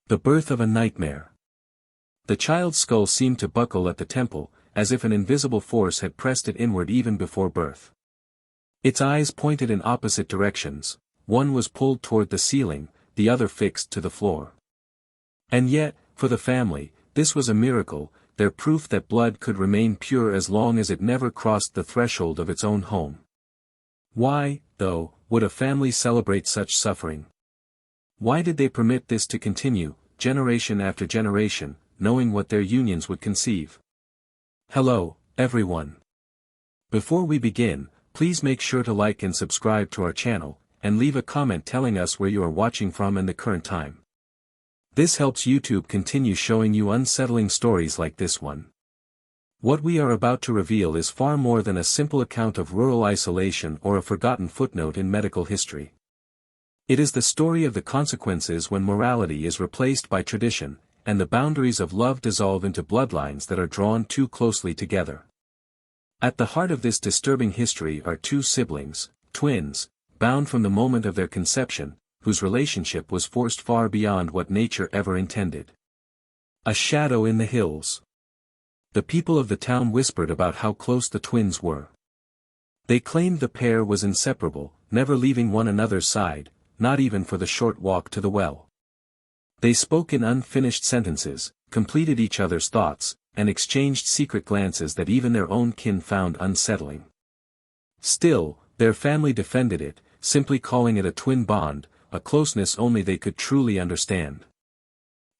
The birth of a nightmare. The child's skull seemed to buckle at the temple, as if an invisible force had pressed it inward even before birth. Its eyes pointed in opposite directions, one was pulled toward the ceiling, the other fixed to the floor. And yet, for the family, this was a miracle, their proof that blood could remain pure as long as it never crossed the threshold of its own home. Why, though, would a family celebrate such suffering? Why did they permit this to continue, generation after generation, knowing what their unions would conceive? Hello, everyone. Before we begin, please make sure to like and subscribe to our channel, and leave a comment telling us where you are watching from and the current time. This helps YouTube continue showing you unsettling stories like this one. What we are about to reveal is far more than a simple account of rural isolation or a forgotten footnote in medical history. It is the story of the consequences when morality is replaced by tradition, and the boundaries of love dissolve into bloodlines that are drawn too closely together. At the heart of this disturbing history are two siblings, twins, bound from the moment of their conception, whose relationship was forced far beyond what nature ever intended. A shadow in the hills. The people of the town whispered about how close the twins were. They claimed the pair was inseparable, never leaving one another's side, not even for the short walk to the well. They spoke in unfinished sentences, completed each other's thoughts, and exchanged secret glances that even their own kin found unsettling. Still, their family defended it, simply calling it a twin bond, a closeness only they could truly understand.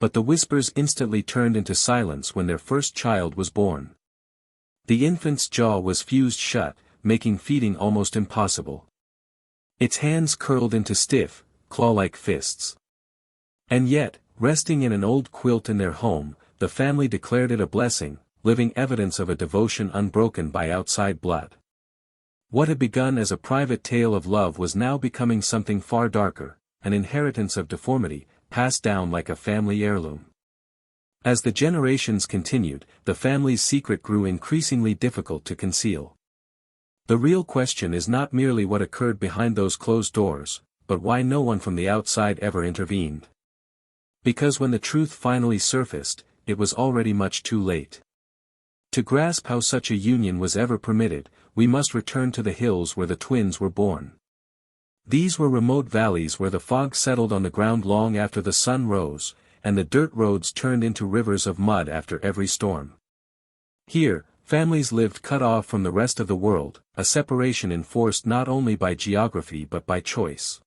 But the whispers instantly turned into silence when their first child was born. The infant's jaw was fused shut, making feeding almost impossible. Its hands curled into stiff, claw-like fists. And yet, resting in an old quilt in their home, the family declared it a blessing, living evidence of a devotion unbroken by outside blood. What had begun as a private tale of love was now becoming something far darker, an inheritance of deformity, passed down like a family heirloom. As the generations continued, the family's secret grew increasingly difficult to conceal. The real question is not merely what occurred behind those closed doors, but why no one from the outside ever intervened. Because when the truth finally surfaced, it was already much too late. To grasp how such a union was ever permitted, we must return to the hills where the twins were born. These were remote valleys where the fog settled on the ground long after the sun rose, and the dirt roads turned into rivers of mud after every storm. Here, families lived cut off from the rest of the world, a separation enforced not only by geography but by choice.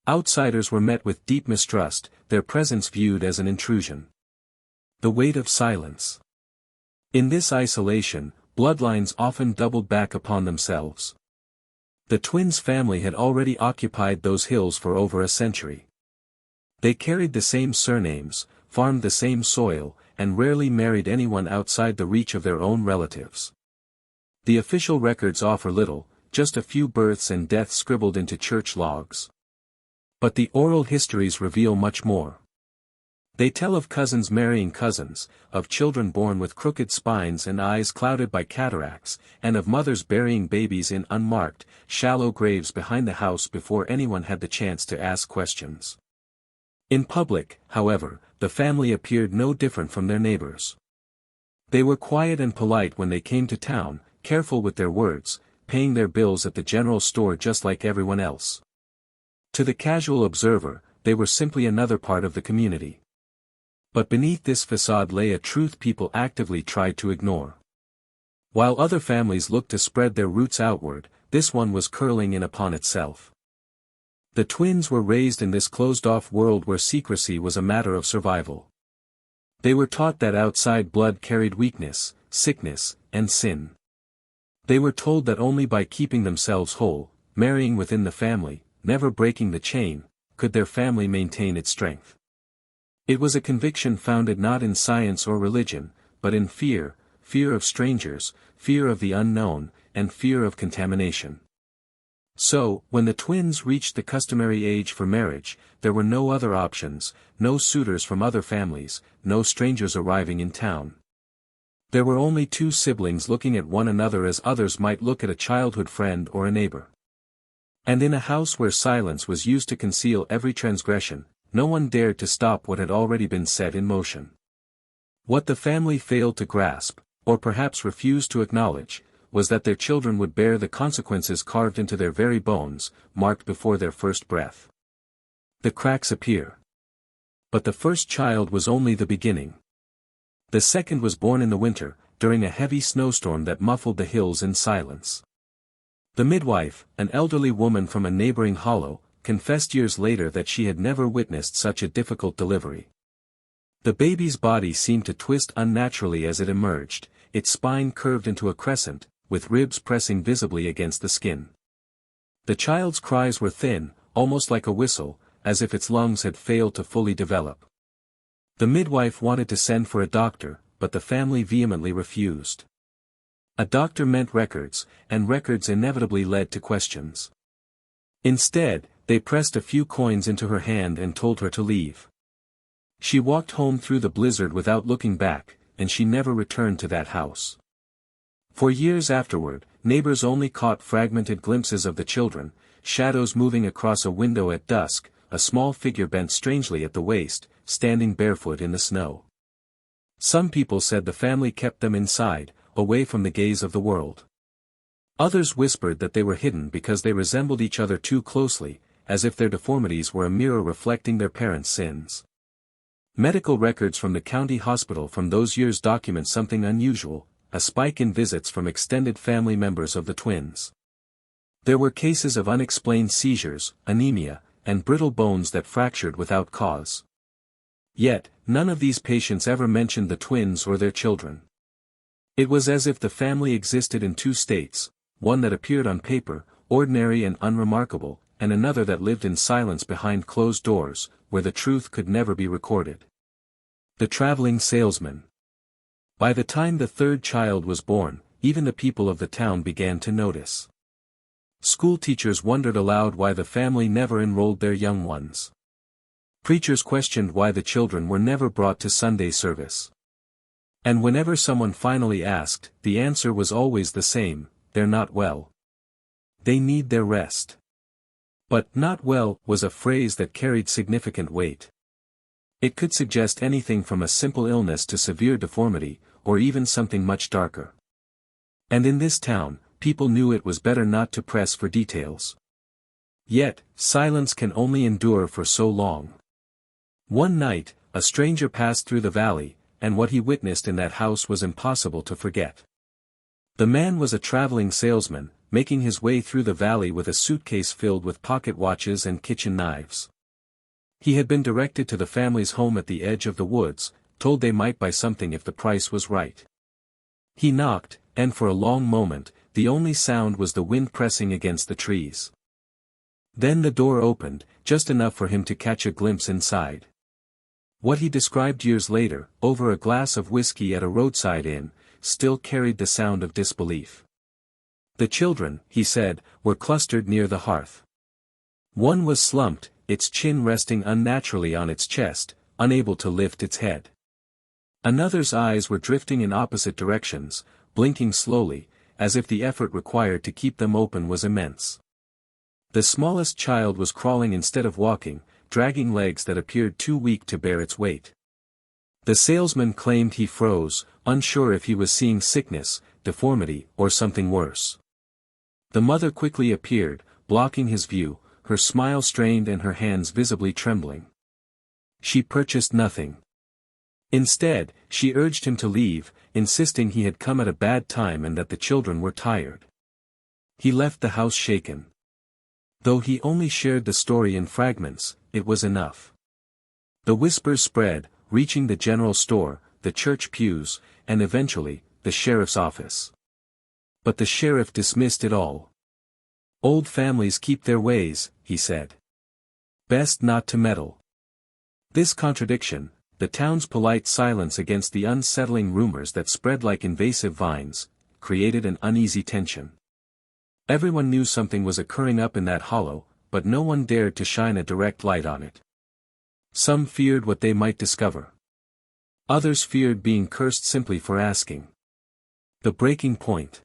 Outsiders were met with deep mistrust, their presence viewed as an intrusion. The weight of silence. In this isolation, bloodlines often doubled back upon themselves. The twins' family had already occupied those hills for over a century. They carried the same surnames, farmed the same soil, and rarely married anyone outside the reach of their own relatives. The official records offer little, just a few births and deaths scribbled into church logs. But the oral histories reveal much more. They tell of cousins marrying cousins, of children born with crooked spines and eyes clouded by cataracts, and of mothers burying babies in unmarked, shallow graves behind the house before anyone had the chance to ask questions. In public, however, the family appeared no different from their neighbors. They were quiet and polite when they came to town, careful with their words, paying their bills at the general store just like everyone else. To the casual observer, they were simply another part of the community. But beneath this facade lay a truth people actively tried to ignore. While other families looked to spread their roots outward, this one was curling in upon itself. The twins were raised in this closed-off world where secrecy was a matter of survival. They were taught that outside blood carried weakness, sickness, and sin. They were told that only by keeping themselves whole, marrying within the family, never breaking the chain, could their family maintain its strength. It was a conviction founded not in science or religion, but in fear, fear of strangers, fear of the unknown, and fear of contamination. So, when the twins reached the customary age for marriage, there were no other options, no suitors from other families, no strangers arriving in town. There were only two siblings looking at one another as others might look at a childhood friend or a neighbor. And in a house where silence was used to conceal every transgression, no one dared to stop what had already been set in motion. What the family failed to grasp, or perhaps refused to acknowledge, was that their children would bear the consequences carved into their very bones, marked before their first breath. The cracks appear. But the first child was only the beginning. The second was born in the winter, during a heavy snowstorm that muffled the hills in silence. The midwife, an elderly woman from a neighboring hollow, confessed years later that she had never witnessed such a difficult delivery. The baby's body seemed to twist unnaturally as it emerged, its spine curved into a crescent, with ribs pressing visibly against the skin. The child's cries were thin, almost like a whistle, as if its lungs had failed to fully develop. The midwife wanted to send for a doctor, but the family vehemently refused. A doctor meant records, and records inevitably led to questions. Instead, they pressed a few coins into her hand and told her to leave. She walked home through the blizzard without looking back, and she never returned to that house. For years afterward, neighbors only caught fragmented glimpses of the children, shadows moving across a window at dusk, a small figure bent strangely at the waist, standing barefoot in the snow. Some people said the family kept them inside, away from the gaze of the world. Others whispered that they were hidden because they resembled each other too closely, as if their deformities were a mirror reflecting their parents' sins. Medical records from the county hospital from those years document something unusual, a spike in visits from extended family members of the twins. There were cases of unexplained seizures, anemia, and brittle bones that fractured without cause. Yet, none of these patients ever mentioned the twins or their children. It was as if the family existed in two states, one that appeared on paper, ordinary and unremarkable, and another that lived in silence behind closed doors, where the truth could never be recorded. The traveling salesman. By the time the third child was born, even the people of the town began to notice. School teachers wondered aloud why the family never enrolled their young ones. Preachers questioned why the children were never brought to Sunday service. And whenever someone finally asked, the answer was always the same: they're not well. They need their rest. But "not well" was a phrase that carried significant weight. It could suggest anything from a simple illness to severe deformity, or even something much darker. And in this town, people knew it was better not to press for details. Yet, silence can only endure for so long. One night, a stranger passed through the valley, and what he witnessed in that house was impossible to forget. The man was a traveling salesman, making his way through the valley with a suitcase filled with pocket watches and kitchen knives. He had been directed to the family's home at the edge of the woods, told they might buy something if the price was right. He knocked, and for a long moment, the only sound was the wind pressing against the trees. Then the door opened, just enough for him to catch a glimpse inside. What he described years later, over a glass of whiskey at a roadside inn, still carried the sound of disbelief. The children, he said, were clustered near the hearth. One was slumped, its chin resting unnaturally on its chest, unable to lift its head. Another's eyes were drifting in opposite directions, blinking slowly, as if the effort required to keep them open was immense. The smallest child was crawling instead of walking, dragging legs that appeared too weak to bear its weight. The salesman claimed he froze, unsure if he was seeing sickness, deformity, or something worse. The mother quickly appeared, blocking his view, her smile strained and her hands visibly trembling. She purchased nothing. Instead, she urged him to leave, insisting he had come at a bad time and that the children were tired. He left the house shaken. Though he only shared the story in fragments, it was enough. The whispers spread, reaching the general store, the church pews, and eventually, the sheriff's office. But the sheriff dismissed it all. "Old families keep their ways," he said. "Best not to meddle." This contradiction, the town's polite silence against the unsettling rumors that spread like invasive vines, created an uneasy tension. Everyone knew something was occurring up in that hollow, but no one dared to shine a direct light on it. Some feared what they might discover. Others feared being cursed simply for asking. The breaking point.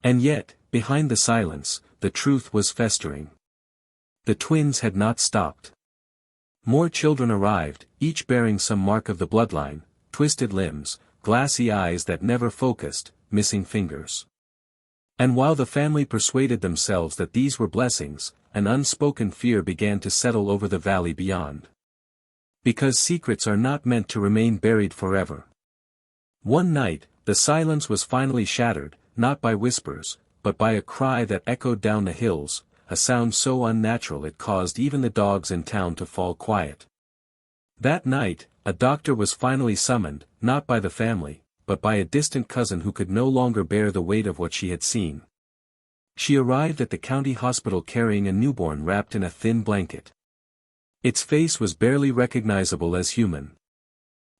And yet, behind the silence, the truth was festering. The twins had not stopped. More children arrived, each bearing some mark of the bloodline: twisted limbs, glassy eyes that never focused, missing fingers. And while the family persuaded themselves that these were blessings, an unspoken fear began to settle over the valley beyond. Because secrets are not meant to remain buried forever. One night, the silence was finally shattered, not by whispers, but by a cry that echoed down the hills, a sound so unnatural it caused even the dogs in town to fall quiet. That night, a doctor was finally summoned, not by the family, but by a distant cousin who could no longer bear the weight of what she had seen. She arrived at the county hospital carrying a newborn wrapped in a thin blanket. Its face was barely recognizable as human.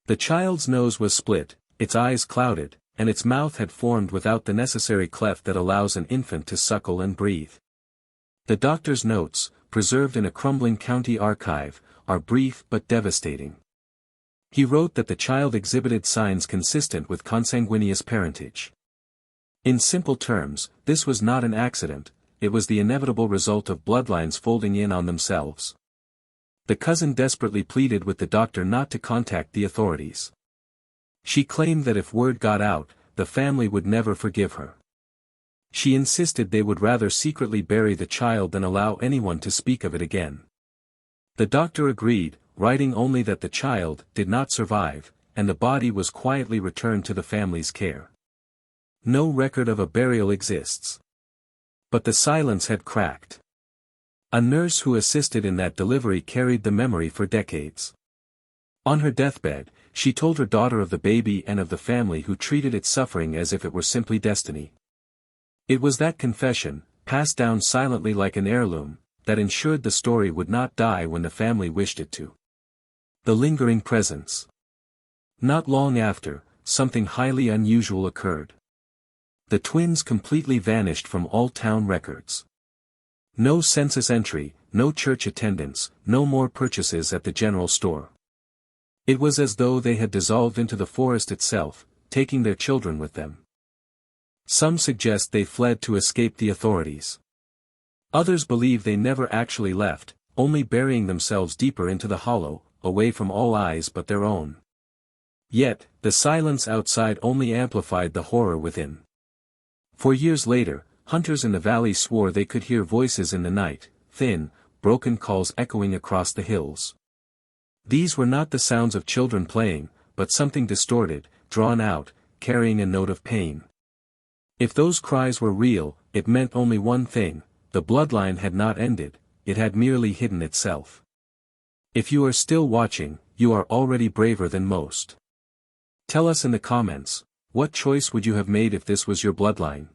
The child's nose was split, its eyes clouded, and its mouth had formed without the necessary cleft that allows an infant to suckle and breathe. The doctor's notes, preserved in a crumbling county archive, are brief but devastating. He wrote that the child exhibited signs consistent with consanguineous parentage. In simple terms, this was not an accident, it was the inevitable result of bloodlines folding in on themselves. The cousin desperately pleaded with the doctor not to contact the authorities. She claimed that if word got out, the family would never forgive her. She insisted they would rather secretly bury the child than allow anyone to speak of it again. The doctor agreed, writing only that the child did not survive, and the body was quietly returned to the family's care. No record of a burial exists. But the silence had cracked. A nurse who assisted in that delivery carried the memory for decades. On her deathbed, she told her daughter of the baby and of the family who treated its suffering as if it were simply destiny. It was that confession, passed down silently like an heirloom, that ensured the story would not die when the family wished it to. The lingering presence. Not long after, something highly unusual occurred. The twins completely vanished from all town records. No census entry, no church attendance, no more purchases at the general store. It was as though they had dissolved into the forest itself, taking their children with them. Some suggest they fled to escape the authorities. Others believe they never actually left, only burying themselves deeper into the hollow, away from all eyes but their own. Yet, the silence outside only amplified the horror within. For years later, hunters in the valley swore they could hear voices in the night, thin, broken calls echoing across the hills. These were not the sounds of children playing, but something distorted, drawn out, carrying a note of pain. If those cries were real, it meant only one thing: the bloodline had not ended, it had merely hidden itself. If you are still watching, you are already braver than most. Tell us in the comments, what choice would you have made if this was your bloodline?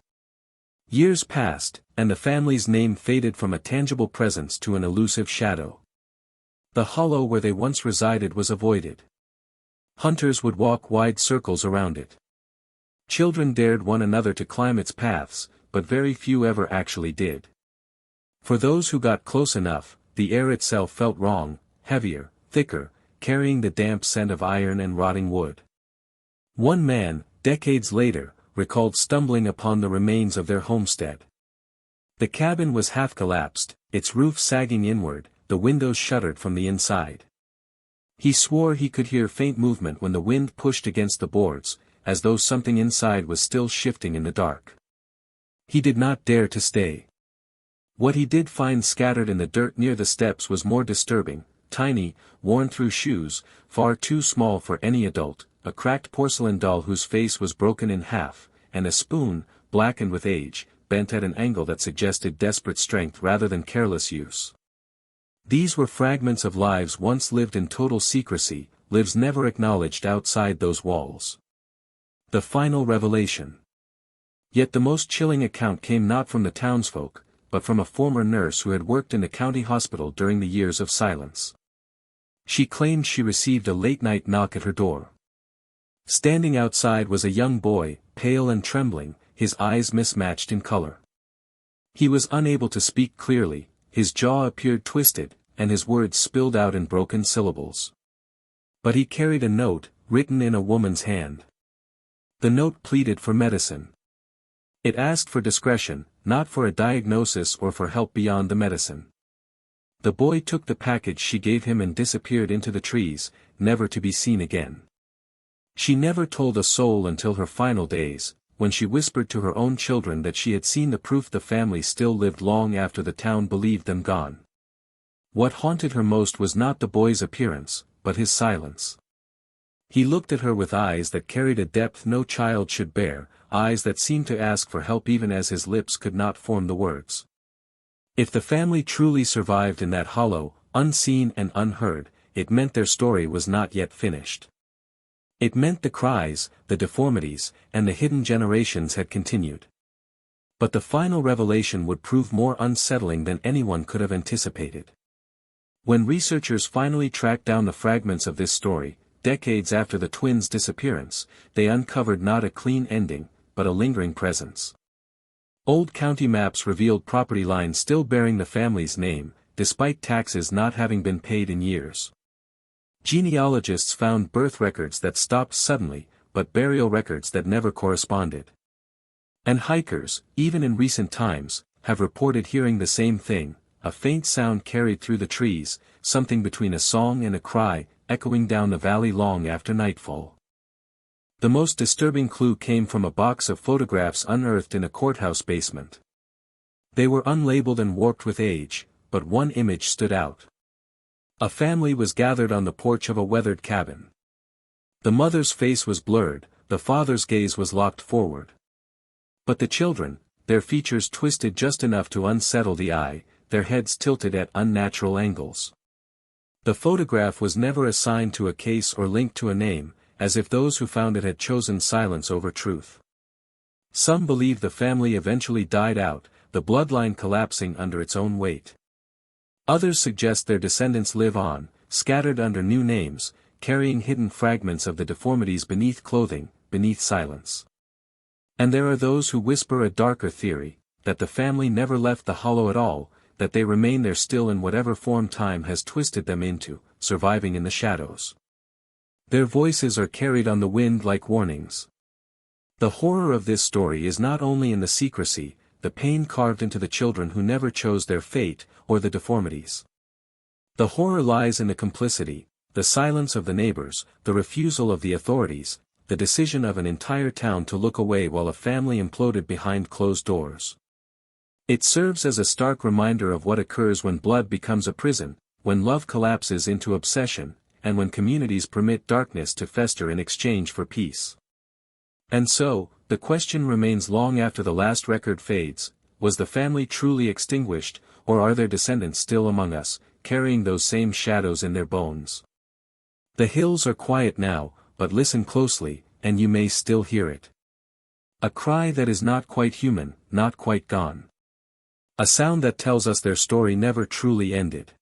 Years passed, and the family's name faded from a tangible presence to an elusive shadow. The hollow where they once resided was avoided. Hunters would walk wide circles around it. Children dared one another to climb its paths, but very few ever actually did. For those who got close enough, the air itself felt wrong, heavier, thicker, carrying the damp scent of iron and rotting wood. One man, decades later, recalled stumbling upon the remains of their homestead. The cabin was half collapsed, its roof sagging inward, the windows shuttered from the inside. He swore he could hear faint movement when the wind pushed against the boards, as though something inside was still shifting in the dark. He did not dare to stay. What he did find scattered in the dirt near the steps was more disturbing: tiny, worn-through shoes, far too small for any adult, a cracked porcelain doll whose face was broken in half, and a spoon, blackened with age, bent at an angle that suggested desperate strength rather than careless use. These were fragments of lives once lived in total secrecy, lives never acknowledged outside those walls. The final revelation. Yet the most chilling account came not from the townsfolk, but from a former nurse who had worked in the county hospital during the years of silence. She claimed she received a late-night knock at her door. Standing outside was a young boy, pale and trembling, his eyes mismatched in color. He was unable to speak clearly, his jaw appeared twisted, and his words spilled out in broken syllables. But he carried a note, written in a woman's hand. The note pleaded for medicine. It asked for discretion, not for a diagnosis or for help beyond the medicine. The boy took the package she gave him and disappeared into the trees, never to be seen again. She never told a soul until her final days, when she whispered to her own children that she had seen the proof the family still lived long after the town believed them gone. What haunted her most was not the boy's appearance, but his silence. He looked at her with eyes that carried a depth no child should bear, eyes that seemed to ask for help even as his lips could not form the words. If the family truly survived in that hollow, unseen and unheard, it meant their story was not yet finished. It meant the cries, the deformities, and the hidden generations had continued. But the final revelation would prove more unsettling than anyone could have anticipated. When researchers finally tracked down the fragments of this story, decades after the twins' disappearance, they uncovered not a clean ending, but a lingering presence. Old county maps revealed property lines still bearing the family's name, despite taxes not having been paid in years. Genealogists found birth records that stopped suddenly, but burial records that never corresponded. And hikers, even in recent times, have reported hearing the same thing, a faint sound carried through the trees, something between a song and a cry, echoing down the valley long after nightfall. The most disturbing clue came from a box of photographs unearthed in a courthouse basement. They were unlabeled and warped with age, but one image stood out. A family was gathered on the porch of a weathered cabin. The mother's face was blurred, the father's gaze was locked forward. But the children, their features twisted just enough to unsettle the eye, their heads tilted at unnatural angles. The photograph was never assigned to a case or linked to a name, as if those who found it had chosen silence over truth. Some believe the family eventually died out, the bloodline collapsing under its own weight. Others suggest their descendants live on, scattered under new names, carrying hidden fragments of the deformities beneath clothing, beneath silence. And there are those who whisper a darker theory, that the family never left the hollow at all, that they remain there still in whatever form time has twisted them into, surviving in the shadows. Their voices are carried on the wind like warnings. The horror of this story is not only in the secrecy, the pain carved into the children who never chose their fate, or the deformities. The horror lies in the complicity, the silence of the neighbors, the refusal of the authorities, the decision of an entire town to look away while a family imploded behind closed doors. It serves as a stark reminder of what occurs when blood becomes a prison, when love collapses into obsession, and when communities permit darkness to fester in exchange for peace. And so, the question remains long after the last record fades, was the family truly extinguished, or are their descendants still among us, carrying those same shadows in their bones? The hills are quiet now, but listen closely, and you may still hear it. A cry that is not quite human, not quite gone. A sound that tells us their story never truly ended.